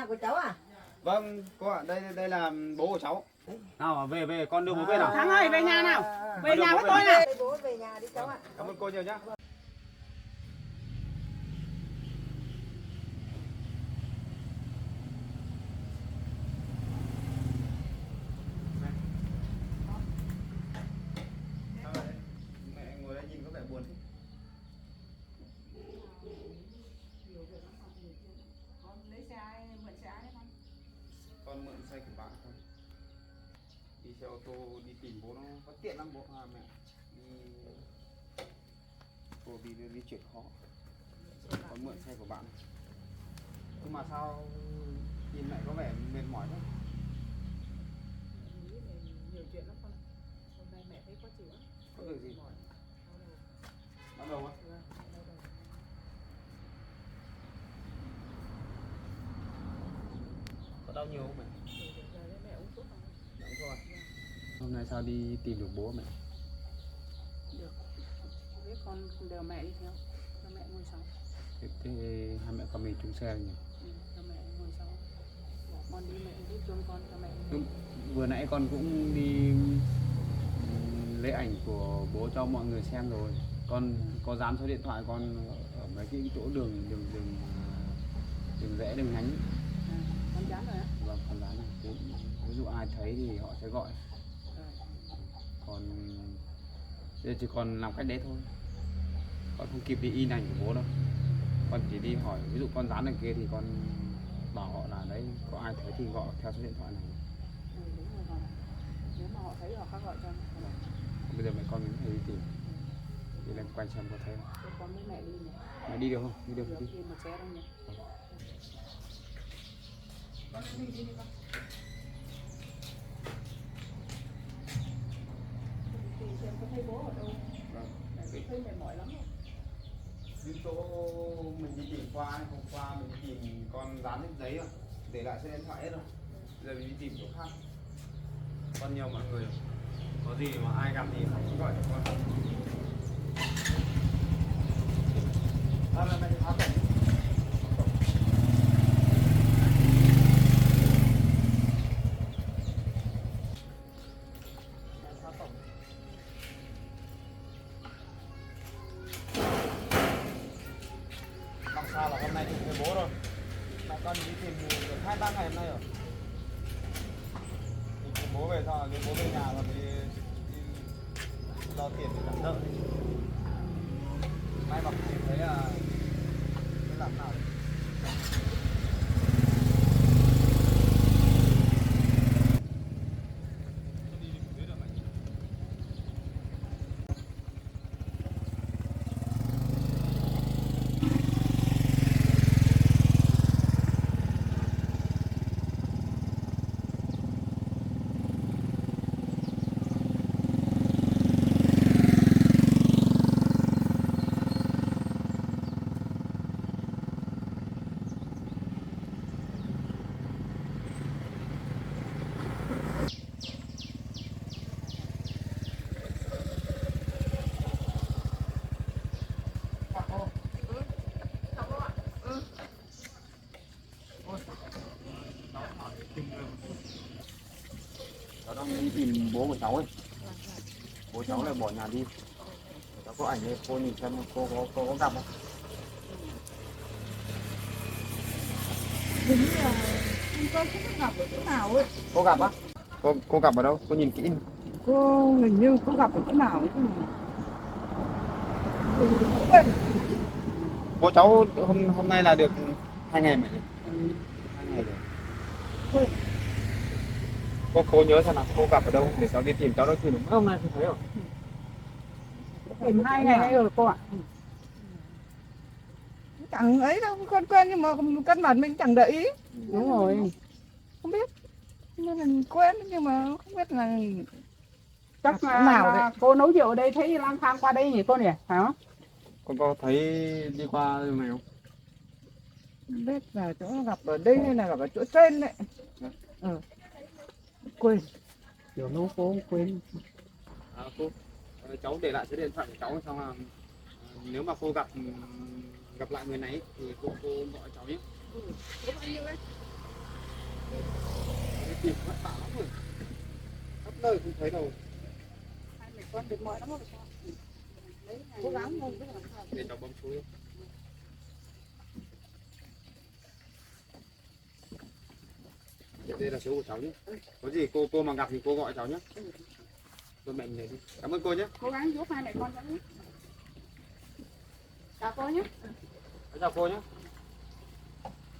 nhà của cháu à? Vâng, cô ạ, đây là bố của cháu. Nào về con đưa bố về nào. Thắng ơi về nhà nào. Về nhà với bố tôi nào. Bố về nhà đi cháu ạ. Cảm ơn cô nhiều nhá. Mẹ ngồi đây nhìn có vẻ buồn thế. Con mượn xe của bạn không? Đi xe ô tô đi tìm bố nó có tiện lắm bố à mẹ. Cô đi chuyển khó. Con mượn xe của bạn. Nhưng mà sao nhìn mẹ có vẻ mệt mỏi thế? Nhiều chuyện lắm con. Hôm nay mẹ thấy khó chịu lắm. Có việc gì? Đau đầu á? Có đau nhiều không mẹ? Đau thôi. Hôm nay sao đi tìm được bố mẹ? Được. Biết con đều mẹ đi theo. Cho mẹ ngồi sau. Thế hai mẹ con mình chung xe nhỉ? Cho mẹ ngồi sau. Bỏ con đi mẹ giúp chôn con cho mẹ. Vừa nãy con cũng đi lấy ảnh của bố cho mọi người xem rồi. Con có dán số điện thoại con ở mấy cái chỗ đường rẽ đường nhánh. Con dán rồi á? Vâng, con dán này. Ví dụ ai thấy thì họ sẽ gọi. Còn giờ chỉ còn làm cách đấy thôi. Con không kịp đi in ảnh của bố đâu. Con chỉ đi hỏi, ví dụ con dán ở kia thì con bảo họ là đấy, có ai thấy thì gọi theo số điện thoại này. Đúng rồi con. Nếu mà họ thấy họ khác gọi cho. Bây giờ mẹ con mình phải đi tìm. Đi lên quanh xem có thấy không. Con với mẹ đi nhỉ? Mẹ đi được không? Đi được Được, đi. đi một xe đâu nhỉ? Con đi con. Tìm xem có thấy bố ở đâu. Vâng. Thấy mệt mỏi lắm. Những chỗ mình đi tìm qua hay hôm qua mình đi tìm con dán hết giấy rồi, để lại số điện thoại hết rồi. Giờ mình đi tìm chỗ khác. Con nhiều mọi người, có gì mà ai gặp thì phải gọi cho con. Mẹ đi phá cổng. Làm sao là hôm nay tìm thấy bố rồi. Mẹ con đi tìm được 2-3 ngày hôm nay rồi. Thì cùng bố về sao bố về nhà rồi thì đi lo tiền để trả nợ đi. May mặc nhìn thấy là mới làm nào đấy. Cháu đang đi tìm bố của cháu ấy. Bố cháu lại bỏ nhà đi. Cháu có ảnh đây, cô nhìn xem cô có gặp không? Đúng là con không gặp ở chỗ nào ấy. Cô gặp á? Cô gặp ở đâu? Cô nhìn kỹ. Cô hình như cô gặp ở chỗ nào ấy. Bố cháu hôm nay là được 2 ngày mà. 2 ngày rồi. Cô nhớ xem nào, cô gặp ở đâu để cháu đi tìm cháu đó tìm được mấy hôm nay không thấy rồi. Tìm 2 ngày nay rồi cô ạ. Chẳng ấy đâu, con quen nhưng mà căn bản mình chẳng để ý. Đúng rồi. Không biết. Nên là quen nhưng mà không biết là Chắc chỗ nào là đấy. cô nấu rượu ở đây thấy lang thang qua đây nhỉ cô nhỉ? Phải không? Con có thấy đi qua đường này không? Không biết là chỗ gặp ở đây hay là gặp ở chỗ trên đấy. Quên. Kiểu nấu cô quên. Cô, cháu để lại số điện thoại của cháu xong là nếu mà cô gặp lại người này thì cô gọi cháu nhé. tìm vất vả lắm rồi. Khắp nơi không thấy đâu. Hai mẹ con được mỏi lắm rồi sao? Đấy, cố gắng không biết làm sao. Để cháu bấm chuối. Đây là số của cháu nhé. Có gì cô mà gặp thì cô gọi cháu nhé. Tôi mẹ mình này đi. Cảm ơn cô nhé. Cố gắng giúp hai mẹ con nhé. Chào cô nhé. Chào cô nhé.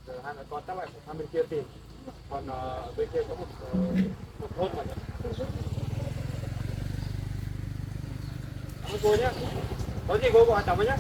Giờ hai mẹ con chắc lại phải sang bên kia tìm. Còn bên kia có một thôn mà. Cảm ơn cô nhé. Có gì cô gọi cháu với nhé.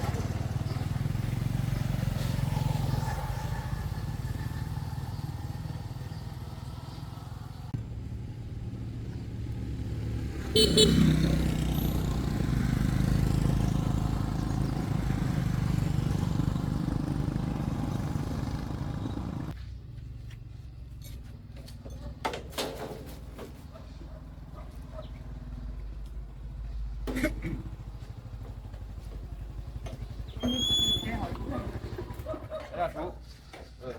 Đây là chú.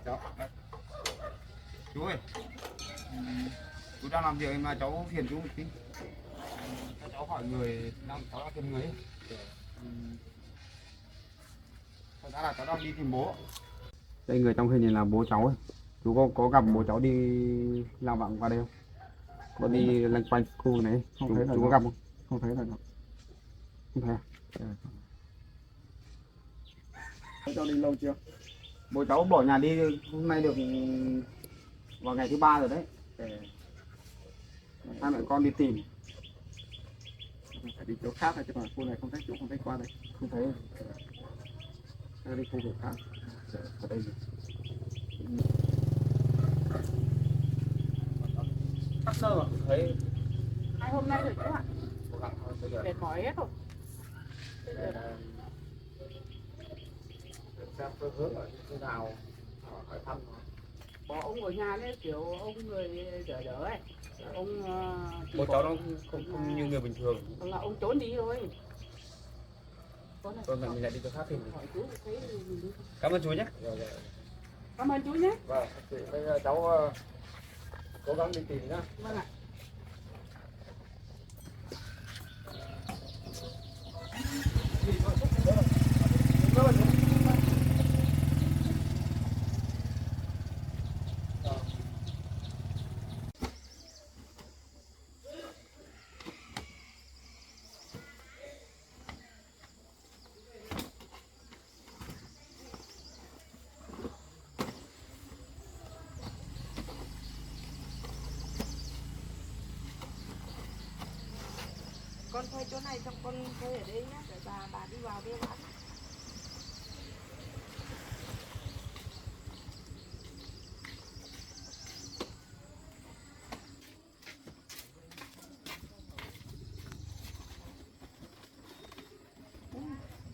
Cháu. Đây. Chú ơi. Chú đang làm việc mà cháu phiền chú một tí. Cháu hỏi người cháu đang tìm người ấy. Thật ra là cháu đang đi tìm bố. Đây người trong hình này là bố cháu ấy. Chú có gặp bố cháu đi làm vặn qua đây không? Có đi loanh quanh khu này không? Chú có gặp không? Không thấy là đâu. Không thấy à? Cháu đi lâu chưa? Bố cháu bỏ nhà đi hôm nay được vào ngày thứ 3 rồi đấy. Hai mẹ con đi tìm. Phải đi chỗ khác chứ mà khu này không thấy, chỗ không thấy qua đây. Không thấy. Đi khu vực khác. Ở đây. Khắp nơi mà không thấy. Hai hôm nay rồi chú ạ. Cố gắng thôi bây giờ. Mệt mỏi hết rồi. Xem phương hướng ở như nào hỏi thăm nó. Bỏ ông ở nhà đấy kiểu ông người đỡ đỡ ấy. Ông Bố cháu nó không như người bình thường. là ông trốn đi rồi. Tôi mình lại đi chỗ khác tìm. Hỏi chú thấy mình đi. Cảm ơn chú nhé. Cảm ơn chú nhé. Vâng, bây giờ cháu cố gắng đi tìm nhá. Vâng ạ. Con thuê chỗ này xong con thuê ở đây nhé, để bà đi vào đây bán.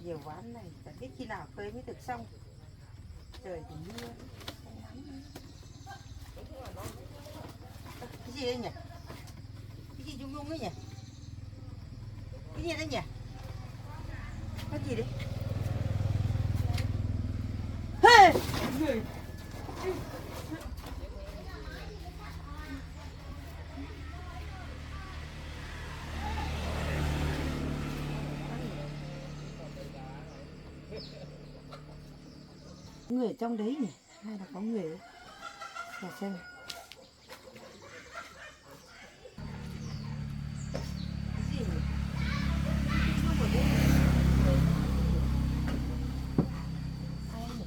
Nhiều quán này, chẳng biết khi nào thuê mới được xong. Trời thì mưa. Cái gì đây nhỉ? Cái gì chung chung ấy nhỉ? Cái gì đấy nhỉ? Cái gì đấy? Hey! Người ở trong đấy nhỉ? Hay là có người ở nhà xem. Cái gì nhỉ? Không ở đây. Ai nhỉ?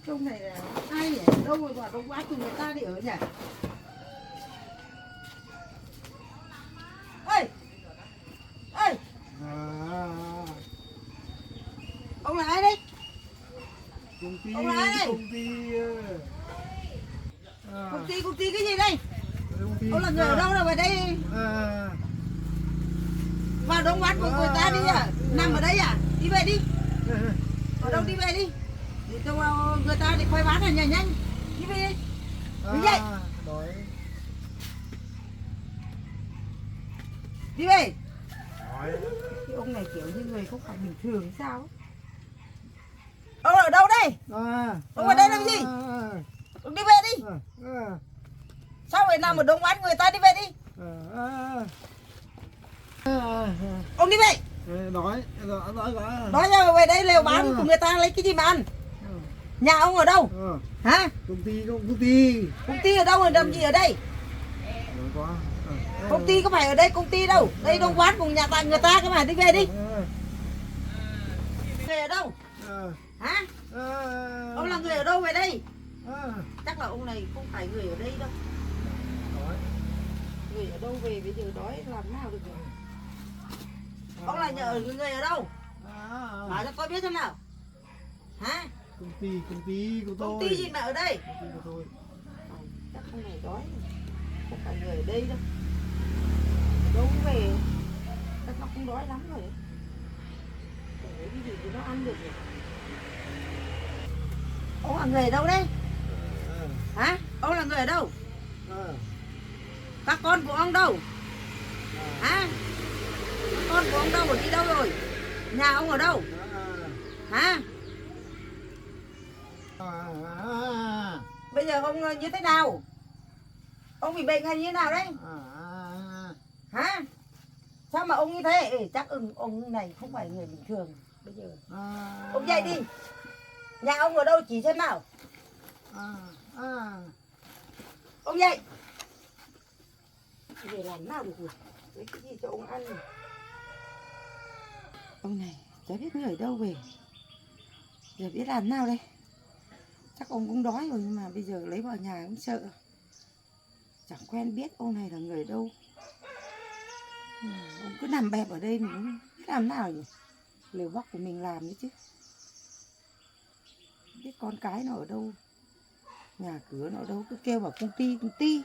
Trong này là ai nhỉ? Đâu rồi mà đông quá cùng người ta đi ở nhỉ? Ê! Ê! Ông là ai đấy? Ông là ai đây? Công ty cái gì đây? Ông là người ở đâu nào về đây? Vào đông quán của người ta đi à? Nằm ở đây à? Đi về đi. Ở đâu đi về đi. Để cho người ta để khoai bán ở nhà nhanh. Đi về đi. Đi dậy. Đi về. Cái ông này kiểu như người không phải bình thường sao ấy. ơi, À. ông ở đây làm gì? Ông đi về đi. Sao vậy nằm ở đông quán người ta đi về đi. Ông đi về. Đói quá. Đói giờ về đây lều bán của người ta lấy cái gì mà ăn? Nhà ông ở đâu? Hả? Công ty. Công ty ở đâu rồi làm gì ở đây? Đói quá. Công ty có phải ở đây công ty đâu. Đây đông quán của nhà tại người ta cái mà đi về đi. Người ở đâu? Hả? Ông là người ở đâu về đây? Chắc là ông này không phải người ở đây đâu. Người ở đâu về bây giờ đói làm nào được rồi. Ông là người ở đâu? Nói cho tôi biết thế nào. Hả? Công ty của tôi. Công ty gì mà ở đây? Công ty của tôi. Chắc không này đói. Không phải người ở đây đâu. Đâu về. Chắc nó cũng đói lắm rồi. Để cái gì thì nó ăn được rồi. Ông là người ở đâu đấy? Hả? Ông là người ở đâu? Các con của ông đâu? Hả? Các con của ông đâu rồi đi đâu rồi? Nhà ông ở đâu? Hả? Bây giờ ông như thế nào? Ông bị bệnh hay như thế nào đấy? Hả? Sao mà ông như thế? Chắc ông này không phải người bình thường. Bây giờ ông dậy đi. Nhà ông ở đâu chỉ xem nào? Ông dậy. Để làm nào được rồi? Lấy cái gì cho ông ăn rồi? Ông này chả biết người ở đâu về. Giờ biết làm nào đây? Chắc ông cũng đói rồi nhưng mà bây giờ lấy vào nhà cũng sợ. Chẳng quen biết ông này là người ở đâu. Ông cứ nằm bẹp ở đây mình không biết làm nào nhỉ? Lều vóc của mình làm đấy chứ. Biết con cái nó ở đâu. Nhà cửa nó ở đâu cứ kêu vào công ty.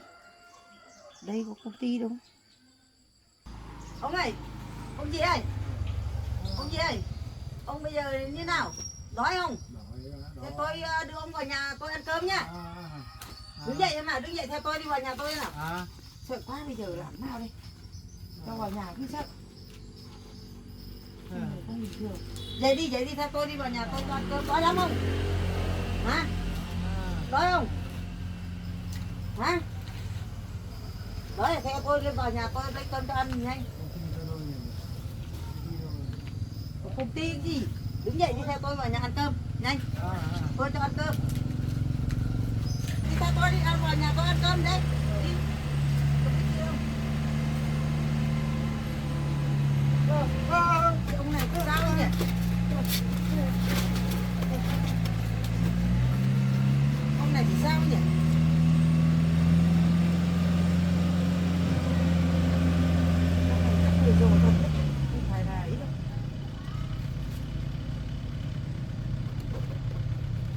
Đây có công ty đâu. Ông ơi, ông gì ơi? Ông gì ơi? Ông bây giờ như nào? Đói không? Thế tôi đưa ông vào nhà tôi ăn cơm nhá. Đứng dậy em nào, đứng dậy theo tôi đi vào nhà tôi nào. Sợ quá bây giờ làm nào đây? Cho vào nhà cứ sợ. Không bình thường. Dậy đi theo tôi đi vào nhà tôi ăn cơm. Đói lắm không? Hả? Đói không? Hả? Đói thì theo tôi lên vào nhà tôi lấy cơm cho ăn nhanh. Công ty cái gì? Đứng dậy đi theo tôi vào nhà ăn cơm nhanh. Tôi cho ăn cơm. Đi theo tôi đi ăn vào nhà tôi ăn cơm đấy. Đi. Ông này cứ sao nhỉ? Ông này thì sao nhỉ?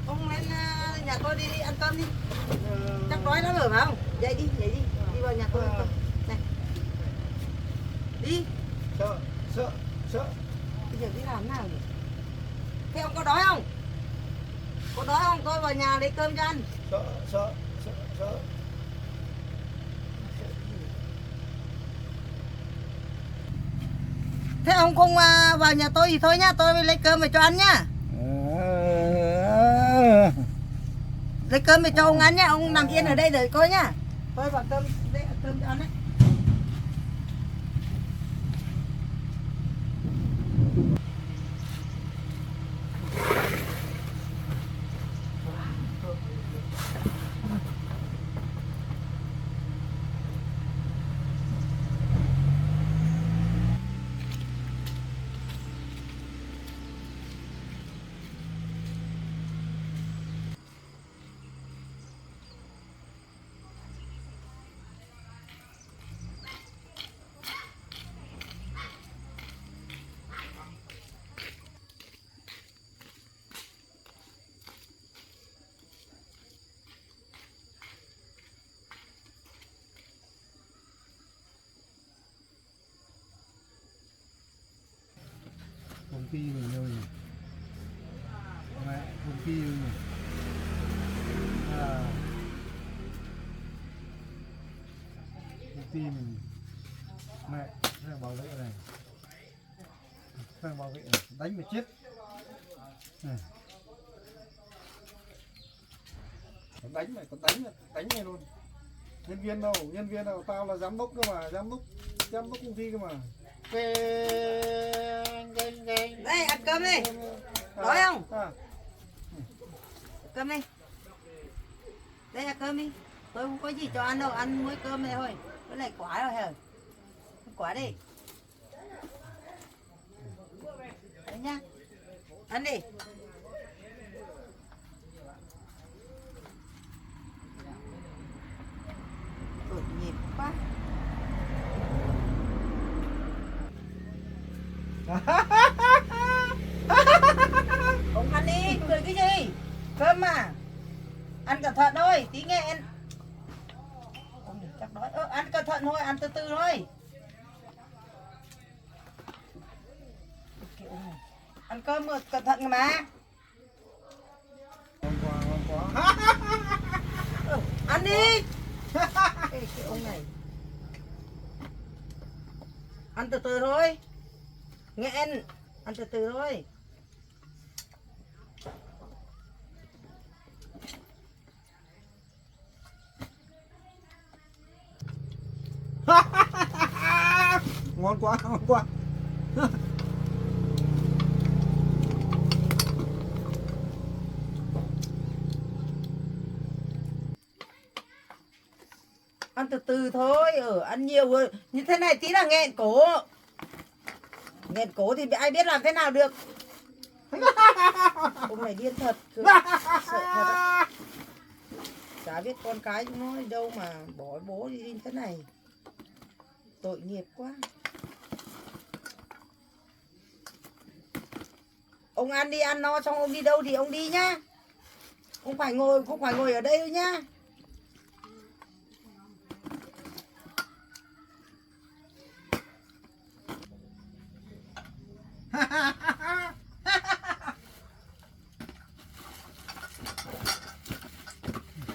Ông lên nhà tôi đi ăn cơm đi. Chắc đói lắm rồi phải không? Dậy đi. Đi vào nhà tôi ăn cơm. Này. Đi. Sợ. Bây giờ đi làm nào nhỉ? Thế ông có đói không? Có đói không? Tôi vào nhà lấy cơm cho ăn. Sợ. Thế ông không vào nhà tôi thì thôi nhá, tôi lấy cơm về cho ăn nhá. Lấy cơm về cho ông ăn nhá, ông nằm yên ở đây đợi coi nhá. Tôi vào cơm cho ăn đấy. Công ty mình đâu nhỉ? Mẹ, công ty mình. Công ty mình. Mẹ, đây là bảo vệ này. Đây là bảo vệ này, đánh mà chết. Này. đánh mày, còn đánh mày luôn. Nhân viên đâu, tao là giám đốc cơ mà, giám đốc công ty cơ mà. Đây ăn cơm đi. Đói không? Cơm đi. Đây ăn cơm đi. Tôi không có gì cho ăn đâu, ăn muối cơm này thôi. Với lại quả rồi hả? Quả đi. Đấy nhá. Ăn đi. Tội nghiệp quá. Ông ăn đi, cười cái gì? Cơm mà. Ăn cẩn thận thôi, tí nghe ăn. Ông này chắc đói. Ăn cẩn thận thôi, ăn từ từ thôi. Ăn cơm mà cẩn thận mà. Ngon quá. Ăn đi. Ê, cái ông này. Ăn từ từ thôi. Nghe ăn từ từ thôi. Ngon quá, ngon quá. Ăn từ từ thôi, ăn nhiều rồi. Như thế này tí là nghẹn cổ. Nghẹn cổ thì ai biết làm thế nào được. Ông này điên thật. Sợ thật á. Chả biết con cái chúng nó đi đâu mà bỏ bố đi thế này. Tội nghiệp quá. Ông ăn đi, ăn no xong ông đi đâu thì ông đi nhá. Không phải ngồi ở đây đâu nhá.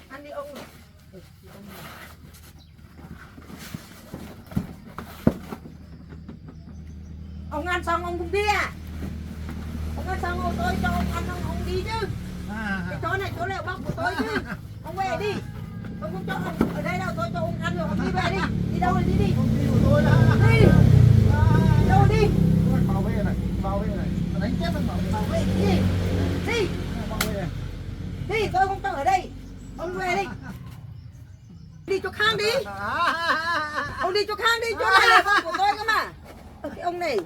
Ăn đi ông. Ông ăn xong ông cũng đi à? Ông ăn xong rồi tôi cho ông ăn xong ông đi chứ. Cái chỗ này bóc của tôi chứ. Ông về đi. Tôi không cho ông ở đây đâu, tôi cho ông ăn rồi ông đi về đi. Đi đâu thì đi đi. Công ty của tôi là Đi. Đi đâu đi. bảo vệ này. Đánh chết thằng Bảo vệ cái gì? Đi. bảo vệ này. Đi, tôi không cho ở đây. Ông về đi. Đi chỗ khác đi. Ông đi chỗ khác đi, chỗ này là phòng của tôi cơ mà. Cái ông này.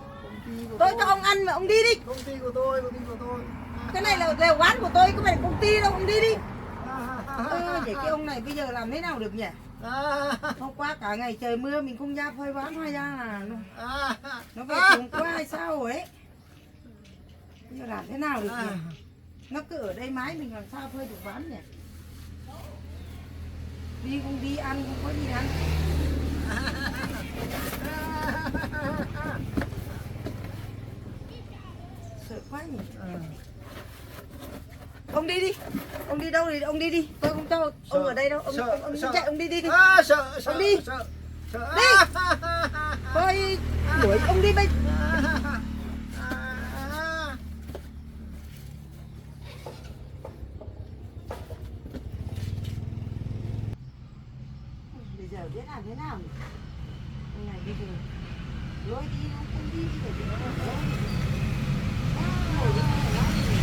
Tôi cho ông ăn mà ông đi đi. Công ty của tôi. Cái này là lều quán của tôi, có phải là công ty đâu, ông đi đi. Để cái ông này bây giờ làm thế nào được nhỉ? Hôm qua cả ngày trời mưa mình không ra phơi ván hay ra là nó về cùng quá hay sao rồi ấy. Bây giờ làm thế nào được nhỉ? Nó cứ ở đây mái mình làm sao phơi được ván nhỉ? Đi không đi ăn, không có gì ăn. Sợ quá nhỉ? Ông đi đi. Ông đi đâu thì ông đi đi. Tôi không cho ông ở đây đâu. Ông chạy ông đi đi đi. Sợ. Ông đi. Đi. Thôi đuổi ông đi bây. Bây giờ biết làm thế nào nhỉ? Ông này bây giờ lôi đi nó không đi thì phải nó đâu. Ngồi đi không phải nói gì.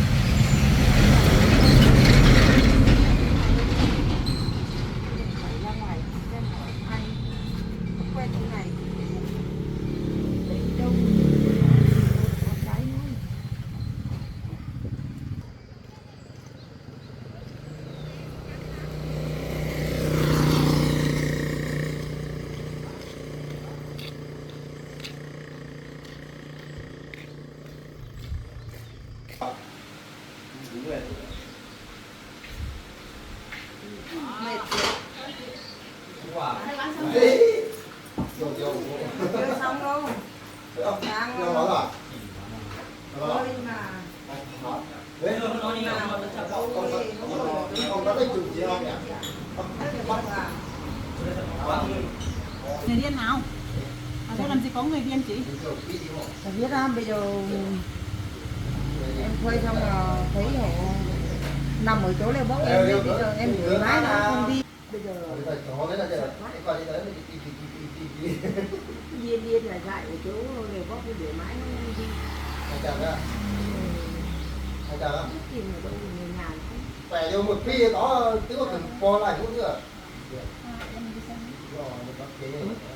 Phải ra ngoài xem hỏi ai không quen chỗ này. Đấy đâu có cái nữa. Mệt chưa xong đâu. Đang thôi mà. Ông đã lấy chụp gì không nhỉ? Người điên nào? Tôi làm gì có người điên chị? Tôi biết không, bây giờ em thuê xong là thấy họ nằm ở chỗ lều bốc em bây giờ em gửi máy nó không đi. Bây giờ điên điên là dại ở chỗ lều bốc cái để máy nó không đi. Tìm ở đâu người nhà không? Phải vô một phi có tức là cần po lại chút nữa. Em đi xem.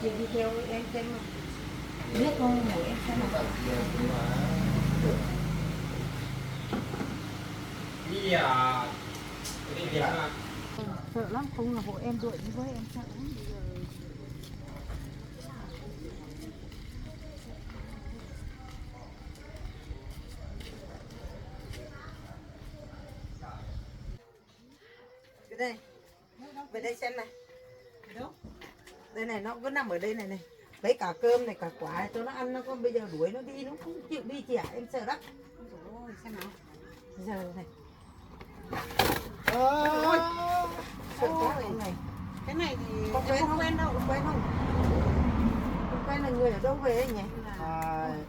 Chị đi theo em xem mà. Biết không? Để em xem nào. Đi à? Đi việc mà. Sợ lắm, không là hộ em đuổi đi với em sợ lắm. Bây giờ đây, về đây xem này. Đây này, nó vẫn nằm ở đây này này. Lấy cả cơm này, cả quả này cho nó ăn, nó có bây giờ đuổi nó đi, nó không chịu đi chị ạ, em sợ lắm. Ôi, xem nào. Giờ này. Ôi. Sợ quá cái này. Cái này thì Không quen không? Quen đâu, không quen không? Không quen là người ở đâu về ấy nhỉ?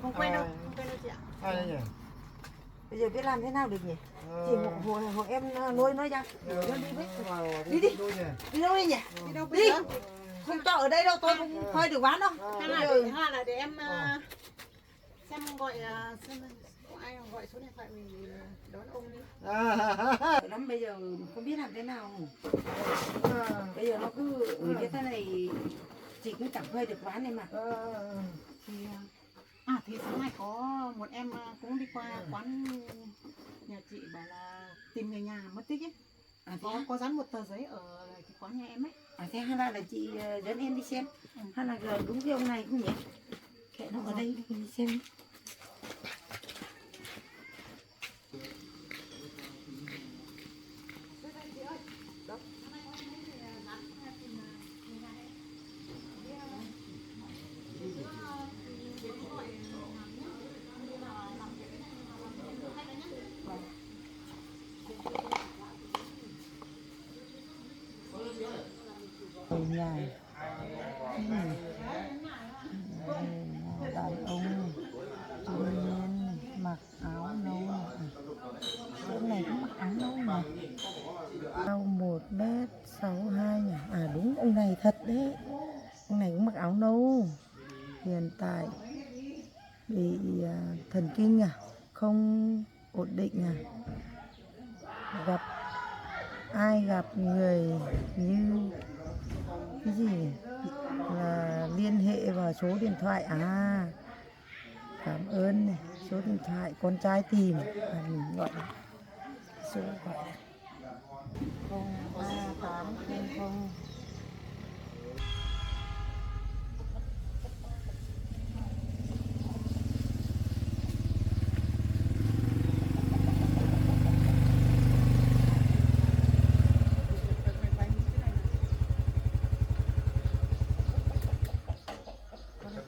không quen đâu, không quen đâu chị ạ. Ai đây nhỉ? Bây giờ biết làm thế nào được nhỉ? Chỉ hộ em nuôi nó ra. Nó đi với. Đi đi. Đi đâu đi nhỉ? Đi đâu Đi. bây giờ? Không cho ở đây đâu, tôi không thuê được bán đâu. Hay là để em xem gọi xem có ai gọi số điện thoại mình đón ông đi. Lắm bây giờ không biết làm thế nào. Bây giờ nó cứ ở như thế này, chị cũng chẳng thuê được bán này mà. Thì sáng nay có một em cũng đi qua quán nhà chị bảo là tìm người nhà mất tích ấy. Có dán một tờ giấy ở cái quán nhà em ấy. Thế hay là chị dẫn em đi xem. Hay là đúng cái ông này cũng nhỉ? Kệ nó ở đây đi xem. Nhà đàn ông trung niên mặc áo nâu, chỗ này cũng mặc áo nâu này, cao 1m62 nhỉ? Đúng, ông này thật đấy, ông này cũng mặc áo nâu. Hiện tại bị thần kinh không ổn định gặp ai gặp người như cái gì là liên hệ vào số điện thoại. Cảm ơn này, số điện thoại con trai tìm mình gọi số gọi là 03800.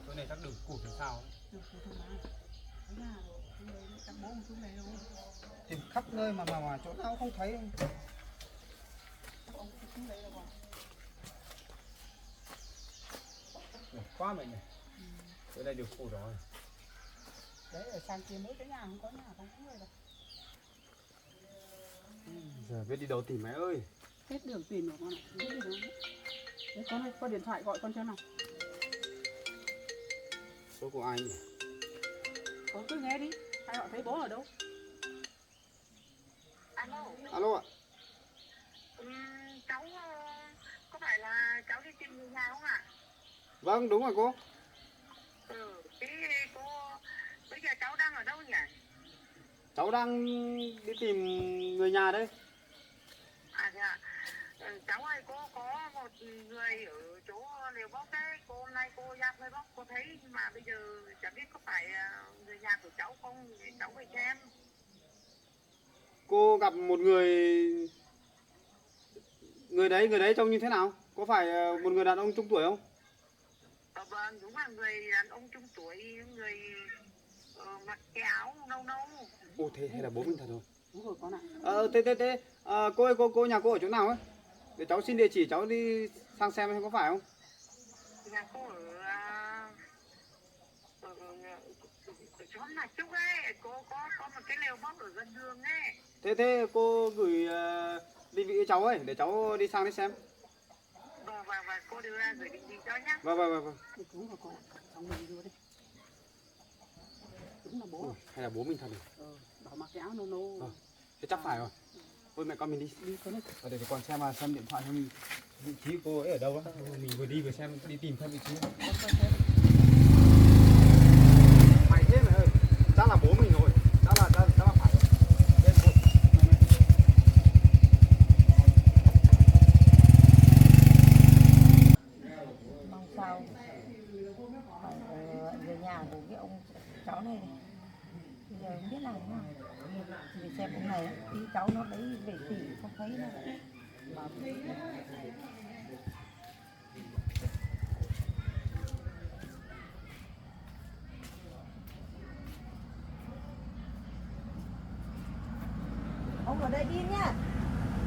Chỗ này chắc đường cụt làm sao ấy. Tìm khắp nơi mà chỗ nào không thấy. Quá mệt này. Chỗ này được phủ rồi. Đấy ở sang kia mỗi cái nhà không có người đâu. Giờ biết đi đâu tìm mày ơi. Hết đường tìm rồi con ạ. Đấy, con ơi, có điện thoại gọi con cho nào. Số của ai nhỉ? Con cứ nghe đi, hay họ thấy bố ở đâu. Alo ạ. Cháu có phải là cháu đi tìm người nhà không ạ? Vâng, đúng rồi cô. Thế cô bây giờ cháu đang ở đâu nhỉ? Cháu đang đi tìm người nhà đây. Thế ạ. Cháu ơi, cô có một người ở chỗ lều bốc đấy, cô hôm nay cô ra lều bốc cô thấy, nhưng mà bây giờ chẳng biết có phải người nhà của cháu không, thì cháu phải xem. Cô gặp một người đấy trông như thế nào? Có phải một người đàn ông trung tuổi không? Vâng, đúng là người đàn ông trung tuổi, người mặc cái áo nâu nâu. Ồ, thế hay là bố mình thật rồi? Đúng rồi con ạ. Thế cô ơi, cô nhà cô ở chỗ nào ấy? Để cháu xin địa chỉ, cháu đi sang xem có phải không? Nhà cô ở xóm Lạc Trúc ấy, cô có một cái lều bốc ở gần đường ấy. Thế cô gửi định vị cho cháu ấy để cháu đi sang đấy xem. Và cô đưa ra gửi định vị cho nhá. Vâng. Đi cũng là con xong mình đưa đi. Đúng là bố. Hay là bố mình thật rồi. Bảo mặc cái áo nâu. Thế chắc phải rồi. Thôi mẹ con mình đi. Đi con đi. Để con xem điện thoại xem vị trí của cô ấy ở đâu á. Mình vừa đi vừa xem đi tìm xem vị trí. Mày thế mày ơi. Chắc là bố mình rồi. Chắc là phải rồi. Đây, cô. Mong sao phải về nhà của cái ông cháu này này. Bây giờ không biết làm thế nào. Để xem cái này tí cháu nó đấy về tỉ không thấy đâu. Mà ông ở đây đi nhá,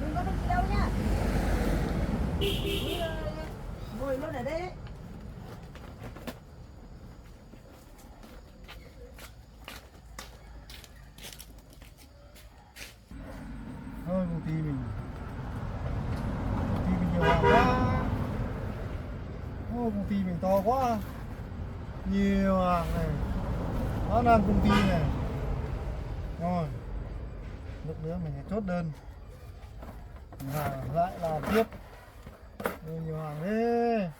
đừng có đi đâu nhá. Ngồi luôn ở đây đấy. Thôi công ty mình nhiều hàng quá. Ô, công ty mình to quá, nhiều hàng này, nó làm công ty này. Rồi lúc nữa mình sẽ chốt đơn lại làm tiếp. Nhiều hàng thế.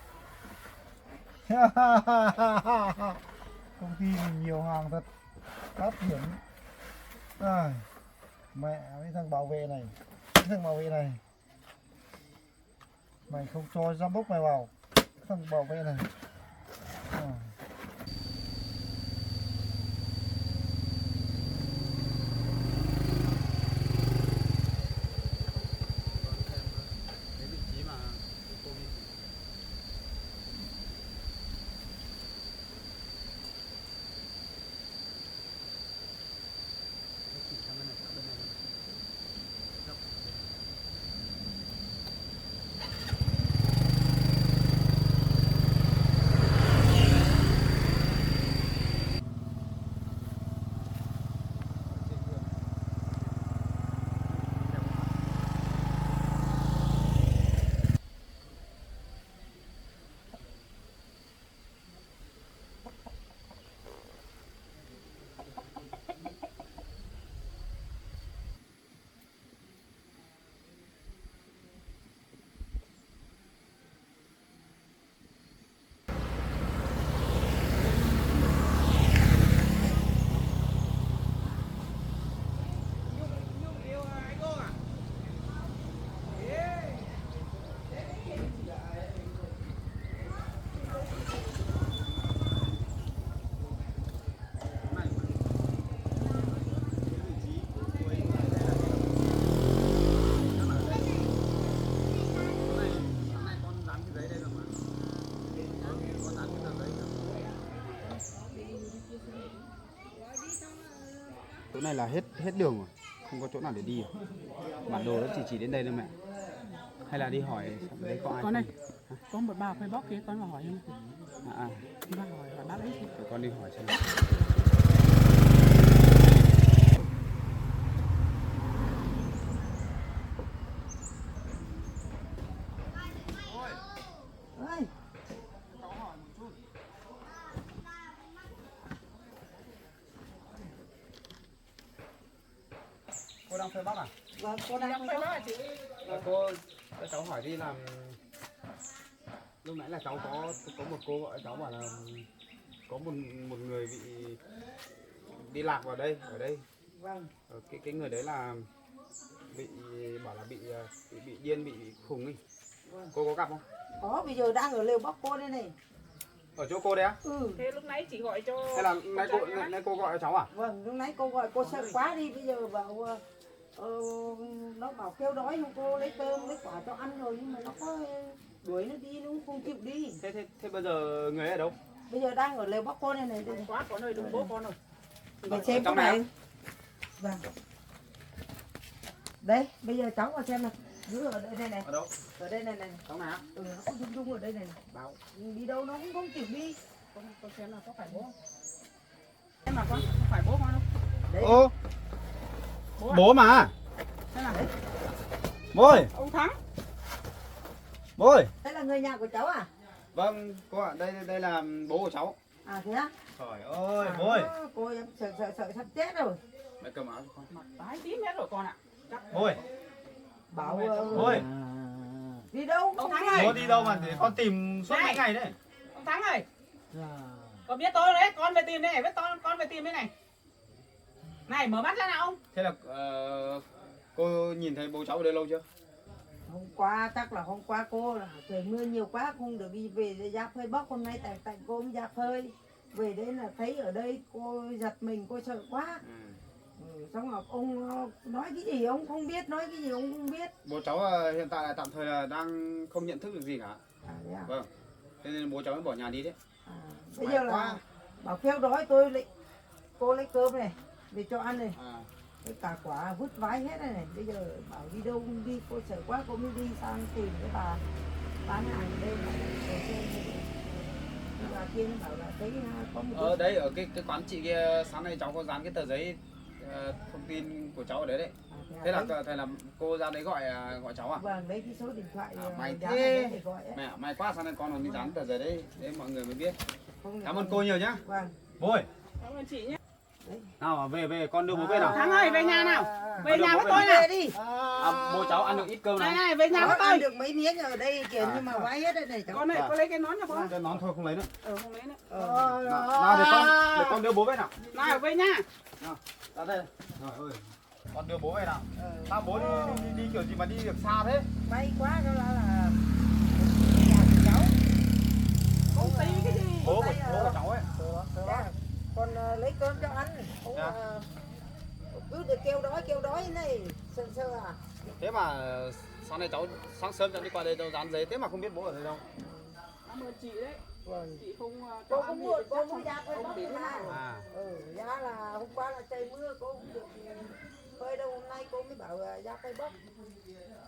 Công ty mình nhiều hàng thật phát triển. Mẹ với thằng bảo vệ này, mày không cho giám đốc mày vào, thằng bảo vệ này. Cái vị trí mà cô đi. Chỗ này là hết đường rồi, không có chỗ nào để đi rồi. Bản đồ nó chỉ đến đây thôi mẹ. Hay là đi hỏi xem đấy có ai Con này, không? có một bà Facebook kia con vào hỏi không? Đi vào hỏi bác ấy. Để con đi hỏi xem. Ơi, Cô đang phơi bắp à? vâng, cô đang Facebook à chị? Cô cho cháu hỏi đi làm. Lúc nãy là cháu có một cô gọi cháu bảo là có một người bị đi lạc vào đây ở đây. Vâng. Cái người đấy là bảo là bị điên bị khùng ấy. Vâng. Cô có gặp không? Có, bây giờ đang ở lều bác cô đây này. Ở chỗ cô đấy á? Ừ. Thế lúc nãy chị gọi cho Hay là nãy cô gọi cho cháu à? Vâng, lúc nãy cô gọi cô sợ quá đi, bây giờ bảo nó bảo kêu đói không, cô lấy cơm lấy quả cho ăn rồi nhưng mà nó có đuổi nó đi nó cũng không chịu đi. Thế bây giờ người ấy ở đâu? Bây giờ đang ở lều bác cô đây này. Đây này. quá có nơi đừng bố con rồi. Mày xem cái này. Vâng. Đây, bây giờ cháu vào xem này. Giữ ở đây này. Ở đâu? Ở đây này này. Cháu nào? Nó có rung rung ở đây này. Bảo đi đâu nó cũng không chịu đi. Con xem là có phải bố không? Em mà con, có phải bố con không? Đấy. Ô, bố mà. Bố ơi, Ông Thắng. bố ơi. Đây là người nhà của cháu à? Vâng, cô ạ, đây là bố của cháu. À thế á? Trời ơi, bố ơi. Cô em sợ sắp chết rồi. Mẹ cầm áo cho con. Mặt tái tím hết rồi con ạ. Bố ơi, Bảo bố ơi. đi đâu? Ông Thắng biết. ơi. Bố đi đâu mà để con tìm suốt mấy ngày đấy. Ông Thắng ơi. Con biết tôi đấy, con về tìm đây này, biết con về tìm đây này. Này, mở mắt ra nào ông. Thế là cô nhìn thấy bố cháu ở đây lâu chưa? Hôm qua chắc là hôm qua cô là trời mưa nhiều quá không được đi về để ra phơi bóc, hôm nay tại cô mới ra phơi về đấy là thấy ở đây cô giật mình, cô sợ quá. Xong rồi ông nói cái gì ông không biết, nói cái gì ông không biết. Bố cháu hiện tại là tạm thời là đang không nhận thức được gì cả. Thế à? Vâng. Thế nên bố cháu mới bỏ nhà đi đấy. Bây May giờ là quá. bảo kêu đói cô lấy cơm này để cho ăn này. À. Cái cả quả vứt vái hết này, bây giờ bảo đi đâu không đi, cô sợ quá cô mới đi sang tìm cái bà bán hàng ở đây mà bà kia nó bảo là thấy có một Ở đấy, ở cái quán chị kia sáng nay cháu có dán cái tờ giấy thông tin của cháu ở đấy đấy. Thế là cô ra đấy gọi cháu à? Vâng, lấy cái số điện thoại May giá thế. này để gọi ấy. Mẹ may quá, sáng nay con còn đi dán tờ giấy đấy để mọi người mới biết. Không Cảm ơn cô nhiều nhá. Vâng. Bố ơi. Cảm ơn chị nhé. Nào về con đưa bố về nào. Thắng ơi, về nhà nào. Về nhà với bố tôi về nào. đi. Bố cháu ăn được ít cơm Này nào. này, về nhà với Ăn tôi. được mấy miếng ở đây kiểu nhưng mà vái hết đây này cháu. Con này, con lấy cái nón cho con. Cái nón thôi không lấy nữa. Không lấy nữa. Nào để con đưa bố về nào. Nào, về nhà. Nào, ra đây. Rồi ơi. Con đưa bố về nào. Sao bố đi kiểu gì mà đi được xa thế? May quá đó là nhà của cháu. Không tí cái gì. Bố của cháu ấy. Con lấy cơm cho ăn. Không cứ được kêu đói này sơ à. Thế mà sáng nay sáng sớm cháu đi qua đây đâu dán giấy, thế mà không biết bố ở đây đâu. Cảm ơn chị đấy. Vâng. Chị không Cô cũng muộn, cô cũng ra phơi bóc thế mà. À. Ra là hôm qua là trời mưa, cô cũng được phơi đâu, hôm nay cô mới bảo ra phơi bóc.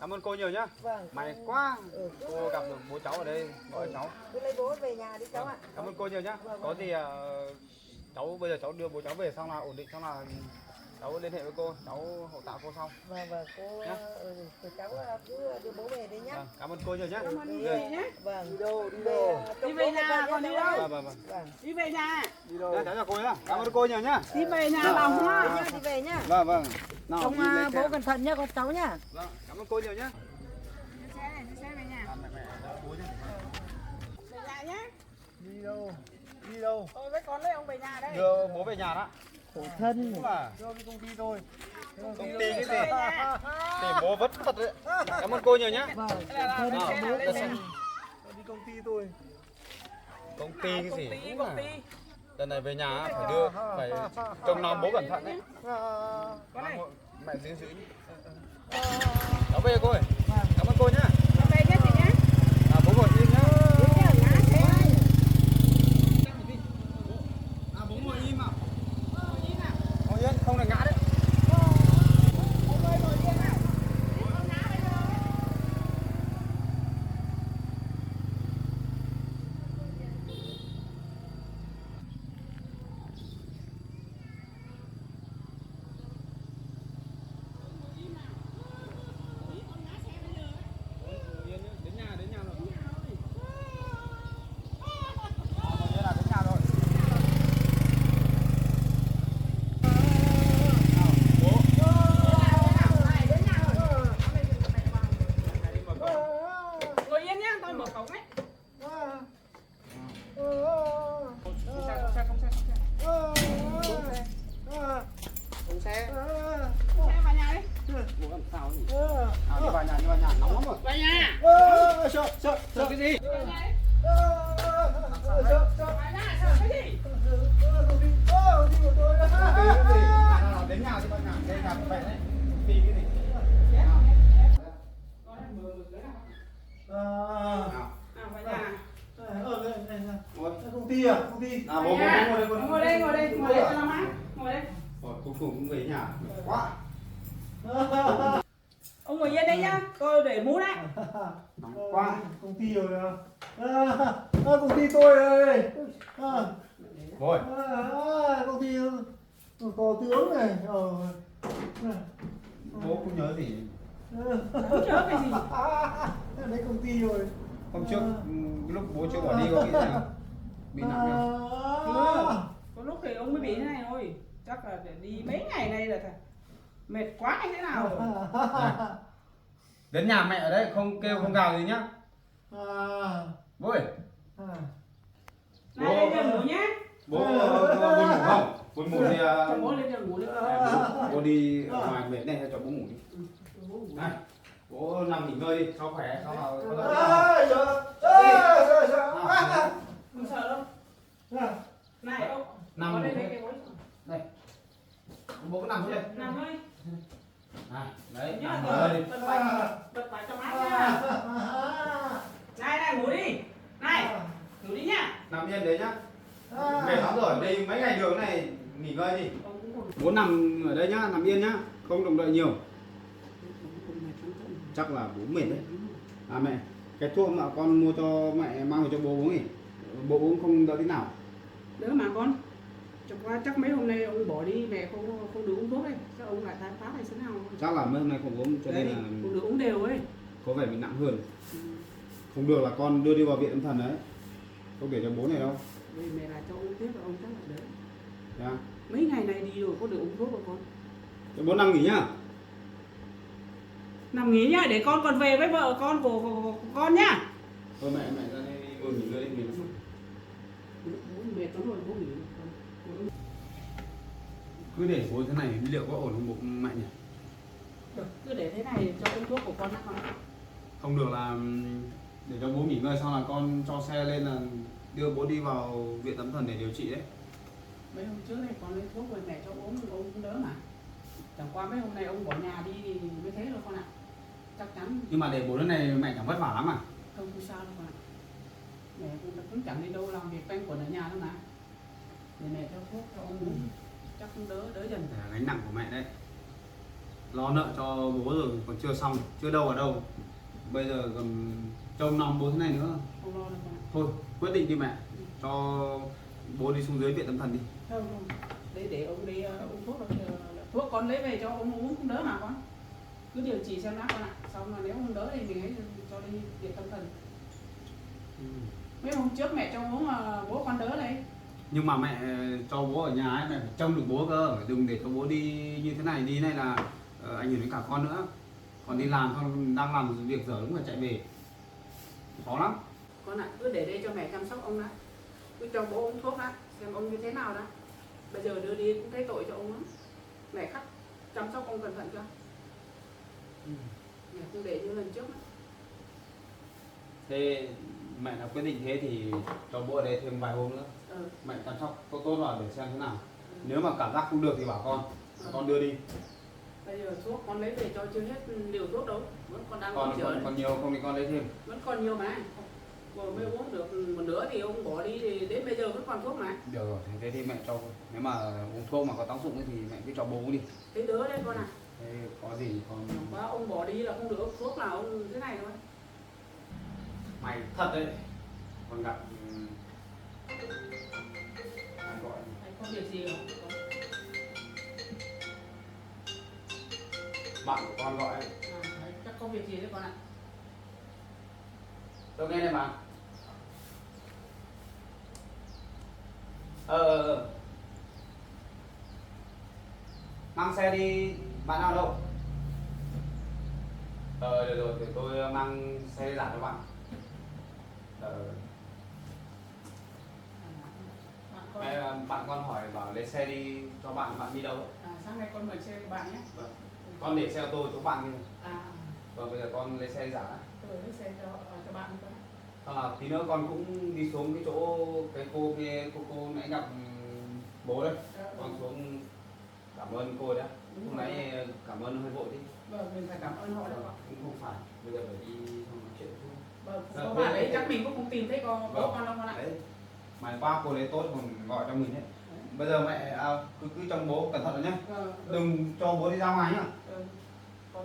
Cảm ơn cô nhiều nhá. Vâng. May quá. Cô gặp được bố cháu ở đây, gọi cháu. Cứ lấy bố về nhà đi cháu ạ. Cảm ơn cô nhiều nhá. Có gì bây giờ cháu đưa bố cháu về xong là ổn định, xong là cháu liên hệ với cô, cháu hỗ trợ cô sau. Vâng, cô cháu cứ đưa bố về đấy nhá. Vâng, cảm ơn cô nhiều nhá. Cảm ơn chị nhé. Vâng. Đi đâu? Đi về nhà, còn đi đâu? Vâng. Đi về nhà. Đi đâu? Cháu chào cô nhá. Cảm ơn cô nhiều nhá. Đi về nhà làm hoa. Đi về nhá. Vâng. Nào, Ông đi lên xe. bố cẩn thận nhá con cháu nhá. Vâng, cảm ơn cô nhiều nhá. Đi xe về nhà. Về nhà nhé. Đi đâu? Đi đâu? Tôi với con lấy ông về nhà đây. Đưa bố về nhà đó. Khổ thân. Đúng là Đưa đi công ty thôi. công ty cái gì? Thì bố vất thật đấy. Cảm ơn cô nhiều nhá. Vâng, Thân nào, bố đưa lên xe. nhà. Đi công ty thôi. Công ty cái gì? Đúng Công là ty. lần này về nhà phải trông nom bố cẩn thận đấy. Con này. Mẹ giữ. Cháu về cô ơi. Cảm ơn cô nhá. Về nhé chị nhé. Bố ngồi im nhá. Bố ngồi im à? Ngồi yên, không được ngã đấy. Đến nhà rồi. Ngồi yên nhá, tôi mở cổng ấy. Không xe. Xe vào nhà đi. Bố làm sao nhỉ? Đi vào nhà, nóng lắm rồi. Vào nhà. Sợ cái gì? Vào nhà đi. sợ. Vào nhà, sợ cái gì? Công ty của tôi đó. Cái gì? Nào, đến nhà thì vào nhà, đây nhà vậy đấy. Công ty cái gì? Nào, Vào nhà. ngồi. Công ty à? Công ty. Nào, bố ngồi đây. Ngồi đây cho nó mát. Ngồi đây. Cuối cùng cũng về nhà. Quá. Ông ngồi yên đây nhá, tôi để mũ đấy. Nóng quá. Công ty rồi à? Công ty tôi đây. Ngồi. Công ty có tướng này. Bố cũng nhớ gì? chớ cái gì. Lấy công ty rồi. Hôm trước lúc bố chưa bỏ đi có bị thế nào? Bị nặng không? Có lúc thì ông mới bị thế này thôi. Chắc là để đi mấy ngày nay là mệt quá hay thế nào rồi. Này. Đến nhà mẹ ở đấy không kêu không gào gì nhá. Bố ơi. Này lên giường ngủ nhá. Bố buồn ngủ không? Buồn ngủ thì Cho bố lên giường ngủ đi. bố đi ở ngoài mệt này cho bố ngủ đi. Này, bố nằm nghỉ ngơi đi cho khỏe cho nào Không sợ đâu. Này ông. nằm Có đây ngủ. lấy cái gối. Đây. Bố cứ nằm xuống đây. Nằm thôi. Này, đấy, Nhớ nằm là ngơi đi. bật bài cho mát nha. Này ngủ đi. Này, ngủ đi nhá. Nằm yên đấy nhá. Mệt lắm rồi, đây mấy ngày đường này nghỉ ngơi đi. Ông cũng còn Bố nằm ở đây nhá, nằm yên nhá, không động đậy nhiều. Chắc là bố mệt đấy. À mẹ, cái thuốc mà con mua cho mẹ mang về cho bố uống thì bố uống không đỡ thế nào. đỡ mà con. Chẳng qua chắc mấy hôm nay ông bỏ đi mẹ không được uống thuốc ấy. Chắc ông lại tái phát hay thế nào. Chắc là mấy hôm nay không uống cho nên là Không được uống đều ấy. có vẻ bị nặng hơn. Không được là con đưa đi vào viện tâm thần đấy. Không để cho bố này đâu. Vì mẹ là cho uống tiếp và ông chắc là đỡ. Nha. Mấy ngày này đi rồi có được uống thuốc không con? Cho bố nằm nghỉ nhá. Nằm nghỉ nhá, để con còn về với vợ con của con nhá. Thôi mẹ ra đây nghỉ ngơi đi mình. Bố mệt lắm rồi, bố nghỉ. Cứ để bố thế này liệu có ổn không bố mẹ nhỉ? Được, cứ để thế này cho uống thuốc của con nhá con. Không được là để cho bố nghỉ ngơi xong là con cho xe lên là đưa bố đi vào viện tâm thần để điều trị đấy. Mấy hôm trước này con lấy thuốc về mẹ cho uống ông cũng đỡ mà. Chẳng qua mấy hôm nay ông bỏ nhà đi thì mới thế rồi con ạ. Chắc chắn Nhưng mà để bố thế này mẹ chẳng vất vả lắm à? không sao đâu con ạ. Mẹ cũng chẳng đi đâu làm việc quanh quẩn ở nhà đâu mà. Để mẹ cho thuốc cho ông uống. Chắc cũng đỡ dần. Để là gánh nặng của mẹ đấy. Lo nợ cho bố rồi còn chưa xong, chưa đâu ở đâu. Bây giờ còn trông nom bố thế này nữa. Không lo đâu con ạ. Thôi, quyết định đi mẹ. Cho bố đi xuống dưới viện tâm thần đi. Không. Để ông đi uống thuốc rồi. Thuốc con lấy về cho ông uống cũng đỡ mà con. Cứ điều trị xem đã con ạ. Xong là nếu không đỡ thì mình hãy cho đi viện tâm thần. Mấy hôm trước mẹ cho uống mà bố con đỡ đấy. Nhưng mà mẹ cho bố ở nhà ấy, mẹ phải trông được bố cơ. Đừng để cho bố đi như thế này, đi này là ảnh hưởng đến cả con nữa. Còn đi làm, con đang làm việc dở đúng là chạy về. Khó lắm. Con ạ, cứ để đây cho mẹ chăm sóc ông đã. Cứ cho bố uống thuốc đã, xem ông như thế nào đã. Bây giờ đưa đi cũng thấy tội cho ông lắm. Mẹ khắc chăm sóc ông cẩn thận chưa? Mẹ không để như lần trước nữa. Thế mẹ đã quyết định thế thì cho bố ở đây thêm vài hôm nữa. Mẹ chăm sóc tốt tốt vào để xem thế nào. Nếu mà cảm giác không được thì bảo con đưa đi. Bây giờ thuốc con lấy về cho chưa hết liều thuốc đâu. Vẫn còn đang Còn nhiều không thì con lấy thêm. vẫn còn nhiều mà. Còn mới uống được một nửa thì ông bỏ đi thì đến bây giờ vẫn còn thuốc mà. Được rồi, thế thì mẹ cho. Nếu mà uống thuốc mà có tác dụng thì mẹ cứ cho bố uống đi. Thế đỡ đấy con à. Thế có gì con. Quá ông bỏ đi là không được thuốc nào ông thế này thôi. Mày thật đấy. Con gặp ai gọi. Anh có việc gì không? Bạn của con gọi. Chắc có việc gì đấy con ạ. Tôi nghe này bạn. Mang xe đi bạn nào đâu? Được rồi, thì tôi mang xe giả cho bạn. Bạn con hỏi bảo lấy xe đi cho bạn đi đâu? Sáng nay con mời xe của bạn nhé. Vâng. Con để xe ô tô chỗ bạn đi. À, Vâng, bây giờ con lấy xe giả. tôi lấy xe cho bạn con. Tí nữa con cũng đi xuống cái chỗ cái cô kia, cô nãy gặp bố đấy. Con xuống cảm ơn cô đấy. Hôm nãy cảm ơn hơi vội đi. Vâng, mình phải cảm ơn họ đấy. Cũng không phải, bây giờ phải đi xong nói chuyện thôi. Vâng, có bạn đấy chắc mình cũng không tìm thấy con bố con đâu con ạ. Đấy. Mà qua cô đấy tốt còn gọi cho mình đấy. Bây giờ mẹ cứ trông bố cẩn thận rồi nhé. Đừng cho bố đi ra ngoài nhá.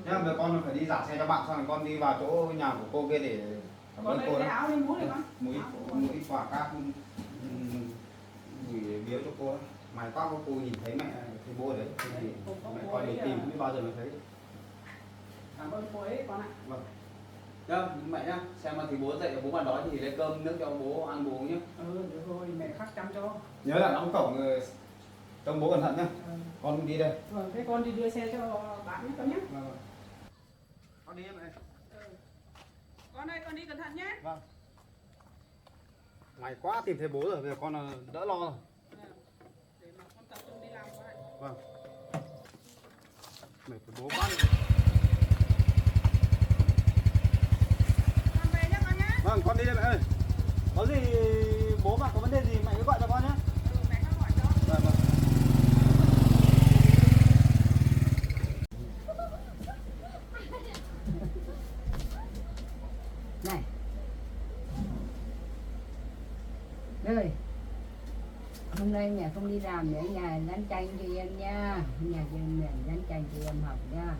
Nhá, bây giờ con phải đi giả xe cho bạn xong rồi con đi vào chỗ nhà của cô kia để cảm ơn cô đấy. Áo lên mũ này con. Mũi quả cát gửi biếu cho cô đấy. Mày quá cô nhìn thấy mẹ thấy bố ở đấy thì mẹ coi để tìm không biết bao giờ mới thấy. Cảm ơn cô ấy con ạ. Vâng. Nhá, mẹ nhá, xem mà thì bố dậy bố mà đói thì lấy cơm nước cho bố ăn bố nhá. Được rồi, mẹ khắc chăm cho. Nhớ là đóng cổng trông bố cẩn thận nhá. Con đi đây. Vâng, thế con đi đưa xe cho bạn nhé con nhé. Vâng. Con đi em ơi. Con ơi, con đi cẩn thận nhé. Vâng. May quá tìm thấy bố rồi, bây giờ con đỡ lo rồi. Để mà con tập trung đi làm vậy. Vâng. Mệt với bố quá. Con về nhé con nhé. Vâng, con đi đây mẹ ơi. Có gì bố mà có vấn đề gì mẹ cứ gọi cho con nhé. Mẹ cứ gọi cho. Vâng vâng. Này. Rồi. Hôm nay mẹ không đi làm nữa, nhà dán tranh cho em nha. Nhà cho mẹ dán tranh cho em học nha.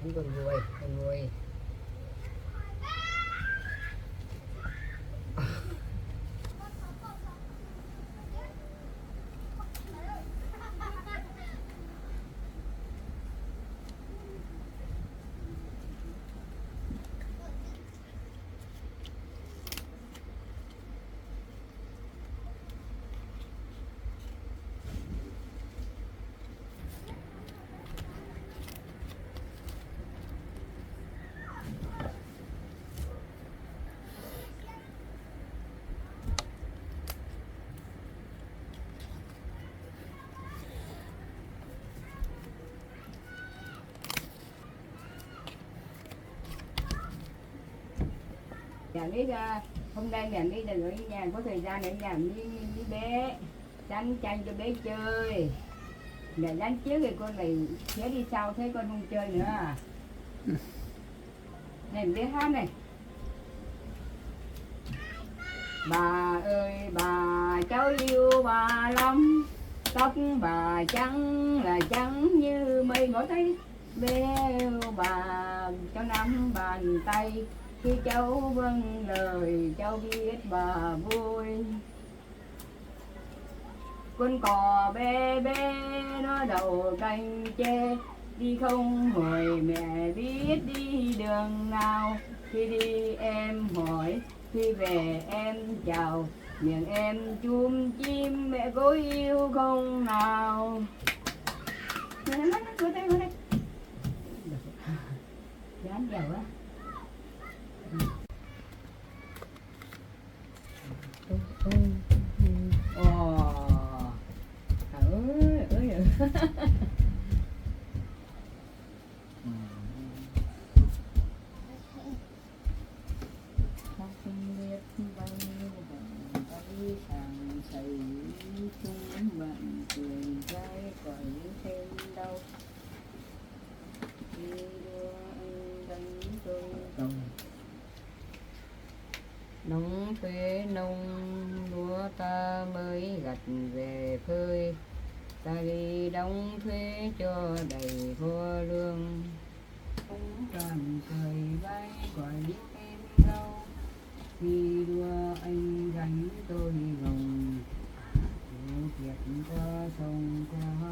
Anh còn vui. Mẹ biết hôm nay mẹ biết là ở nhà có thời gian để làm với bé đánh tranh cho bé chơi. Mẹ đánh trước thì con lại sẽ đi sau, thế con không chơi nữa à. Này bé hát này. Bà ơi bà cháu yêu bà lắm, tóc bà trắng là trắng như mây, ngỏ tay bé bà cho nắm bàn tay. Khi cháu vâng lời cháu biết bà vui. Con cò bé bé nó đầu cành tre, đi không hỏi mẹ biết đi đường nào. Khi đi em hỏi, khi về em chào, miệng em chum chim mẹ có yêu không nào. Ngồi đây. Dán dầu á. Không biết bao nhiêu vòng tay sàng sầy, chúng bạn cười trai cõi thêm đau. Khi đưa anh đánh tôi đồng nông thuế nông lúa ta mới gặt về phơi, ta đi đóng thuế cho đầy thua lương. Không cần cười vai quả biết em đâu, khi đua anh gánh tôi gồng, chịu thiệt qua sông qua hòa.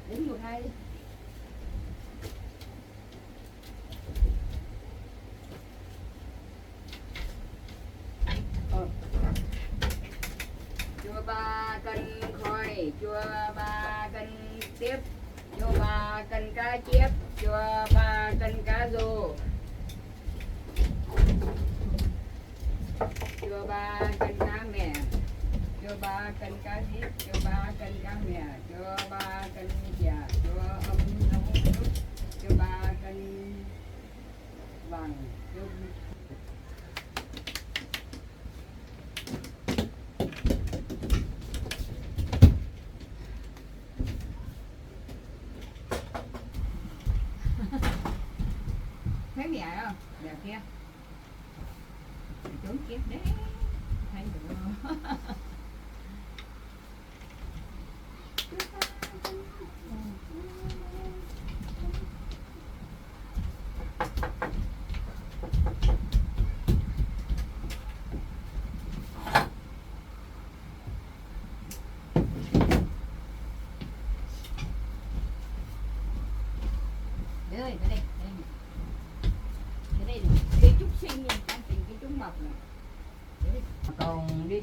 Đến một hai đi. Chua 3 cân khoai, chua 3 cân tiếp, chua 3 cân cá chép, chua 3 cân cá rô, chua 3 cân cá mè, chua 3 cân cá diếp, chua 3 cân cá mè, chua 3 cân chả, chua ấm nấu nước, chua 3 cân vàng, chua thấy mẹ không? Đẹp kia. Trốn kiếp đấy. Thấy được không?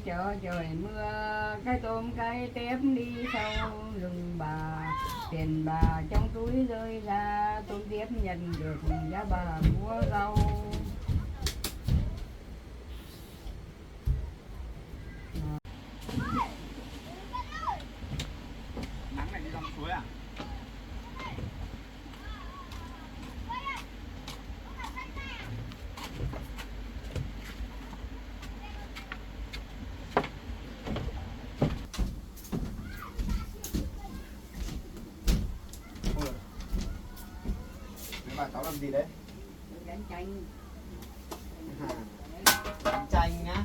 chợ trời mưa, cái tôm cái tép đi sau lưng bà, tiền bà trong túi rơi ra, tôm tép nhận được giá bà mua rau. Nắng này đi dòng suối à? Bà cháu làm gì đấy? Đánh chanh. Đánh chanh nhá.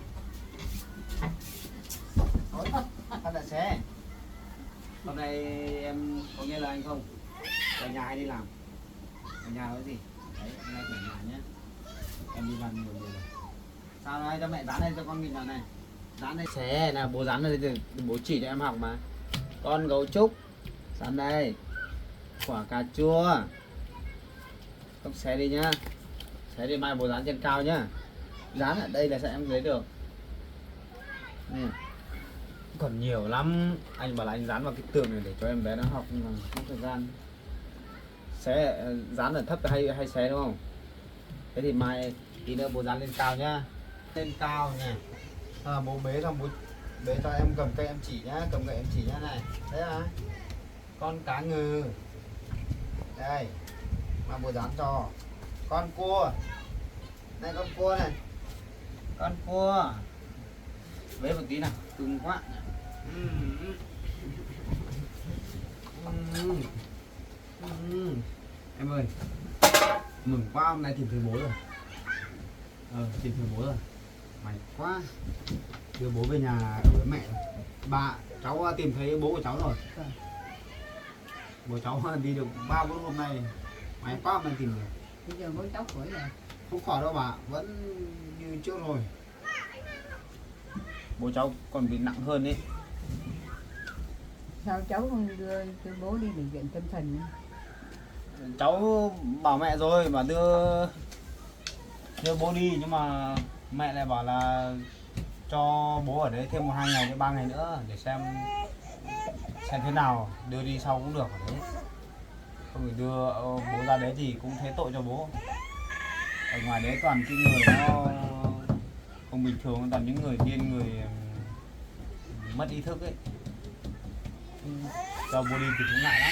Nói thật, thật là xe. Hôm nay em có nghe lời anh không? Ở nhà hay đi làm? Ở nhà có gì? Đấy, hôm nay ở nhà nhé. Em đi làm nhiều rồi. Sao đây, cho mẹ dán đây cho con nhìn vào này. Dán đây. Xé là bố dán đây thì bố chỉ cho em học mà. Con gấu trúc. Dán đây. Quả cà chua. Không xé đi nhá. Xé đi mai bố dán trên cao nhá. Dán ở đây là sẽ em lấy được. Nè. Còn nhiều lắm. Anh bảo là anh dán vào cái tường này để cho em bé nó học nhưng mà không thời gian. Xé dán ở thấp hay xé đúng không? Thế thì mai tí nữa bố dán lên cao nhá. Lên cao nha. Bố bế xong bố bế cho em cầm cây em chỉ nhá, cầm cây em chỉ nhá này. Đấy à? Con cá ngừ. Đây. Mà bố dán cho. Con cua. Đây con cua này. Con cua. Bế một tí nào, cứng quá. Em ơi, mừng quá hôm nay tìm thấy bố rồi. Tìm thấy bố rồi. May quá. Đưa bố về nhà ở với mẹ rồi. Bà, cháu tìm thấy bố của cháu rồi. Bố cháu đi được 3-4 hôm nay. May quá hôm nay tìm được. Bây giờ bố cháu khỏi rồi. Không khỏi đâu bà, vẫn như trước rồi. Bố cháu còn bị nặng hơn ấy. Sao cháu không đưa bố đi bệnh viện tâm thần? Cháu bảo mẹ rồi mà đưa bố đi nhưng mà mẹ lại bảo là cho bố ở đấy thêm 1-2 ngày đến 3 ngày nữa để xem thế nào, đưa đi sau cũng được ở đấy. Không phải đưa bố ra đấy thì cũng thế tội cho bố. Ở ngoài đấy toàn cái người nó không bình thường, toàn những người điên, người mất ý thức ấy. Cho bố đi thì cũng ngại lắm.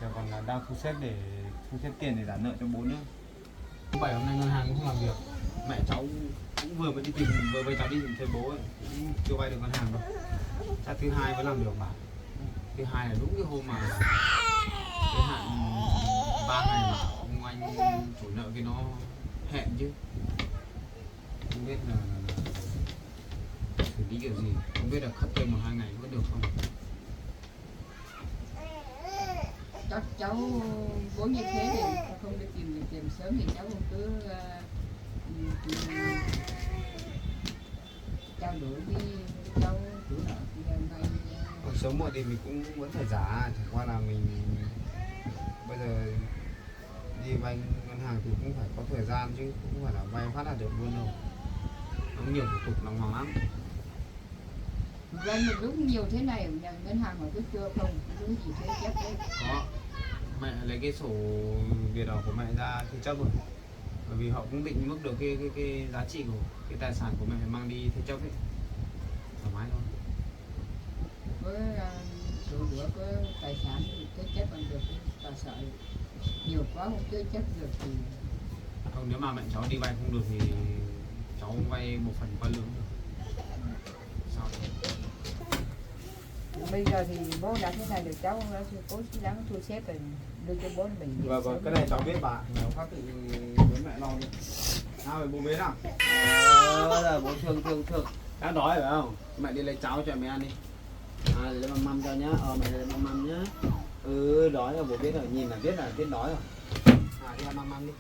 Giờ còn là đang thu xếp tiền để trả nợ cho bố nữa. 7 hôm nay ngân hàng cũng không làm việc. Mẹ cháu cũng vừa mới cháu đi tìm thấy bố ấy, cũng chưa vay được ngân hàng đâu. Chắc thứ hai mới làm được bà. Thứ hai là đúng cái hôm mà cái hạn 3 ngày mà ông anh chủ nợ kia nó hẹn chứ. Không biết là xử lý kiểu gì, không biết là khất thêm 1-2 ngày có được không. Cháu bố như thế thì không được tìm sớm thì cháu không cứ trao đổi với cháu chủ nợ ngay. Sớm muộn thì mình cũng vẫn phải trả, chẳng qua là mình bây giờ đi vay ngân hàng thì cũng phải có thời gian chứ cũng phải là vay phát là được luôn đâu. Nó nhiều thủ tục lòng hoàng lắm. Vay một lúc nhiều thế này ngân hàng mà cứ chưa không cứ gì thế chắc đấy. Có, mẹ lấy cái sổ Việt đỏ của mẹ ra thế chấp rồi. Bởi vì họ cũng định mức được cái giá trị của cái tài sản của mẹ mang đi thế chấp ấy. Thoải mái thôi. Với sổ đũa có tài sản thì thế chấp còn được, ta sợ nhiều quá không thế chấp được thì Không, nếu mà mẹ cháu đi vay không được thì cháu vay một phần qua lương được. Sao đấy? bây giờ thì bố đã thế này được cháu cố gắng thu xếp rồi đưa cho bố đến bệnh viện. Vâng, cái này cháu biết bà, nào khác tự với mẹ lo đi. Nào về bố bế nào. Là bố thương. Đã đói phải không? Mẹ đi lấy cháo cho mẹ ăn đi. Để lấy mắm cho nhá. Mẹ lấy mắm nhá. Đói rồi bố biết rồi, nhìn là biết đói rồi. Đi ăn mắm đi.